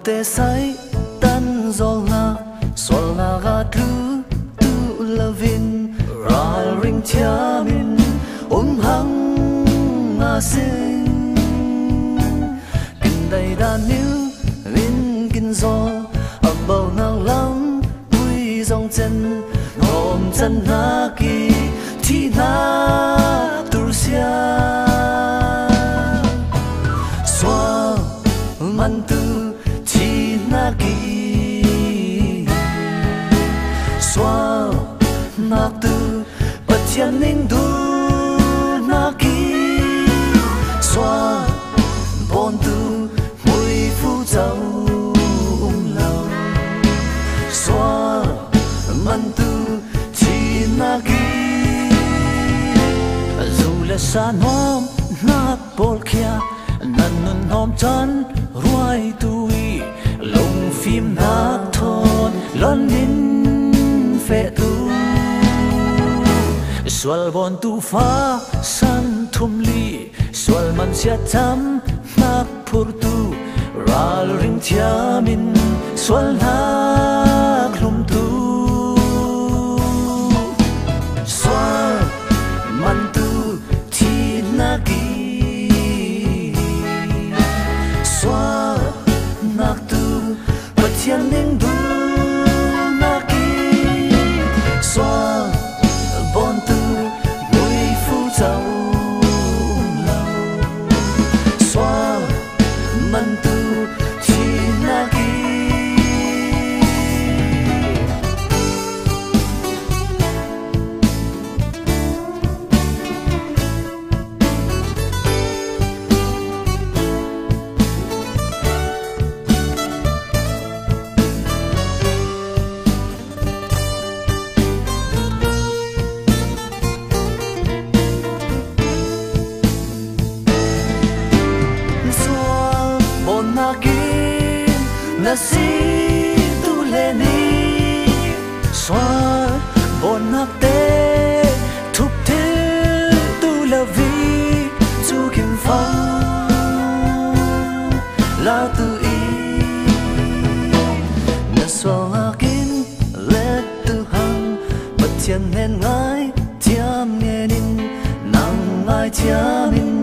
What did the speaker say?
te sai tan zo nga sol na ga tu lovin ral ring chia min hang nga sing kin dai da niu vin kin zo ập bầu ngang lắm vui dòng chân ngom chân na ki thi na tur sia xoa man tu thi na ki xoa nak tu bất thiên ninh du na ki xoa bon tu mùi phu dâu lâu xoa man tu chi na ki dù là xa nom na bol kia nan nun hom chan ruai tui lung phim nak thon lon in fe tu sual bon tu fa san thum li sual man sia cham nak phur tu ral ring thia min sual nak lum tu sual man tu thi na ki sual nak tu bất thiên ninh du na ki sual bon tu mùi phu dâu lâu xoa man tu chi na ki na si tu le ni xoa bon nak te thúc thế tu la vi chu kim fa la tu i na xoa kin le tu hang bất thiên hen ngai thiam nghe nin nang ngai thiam min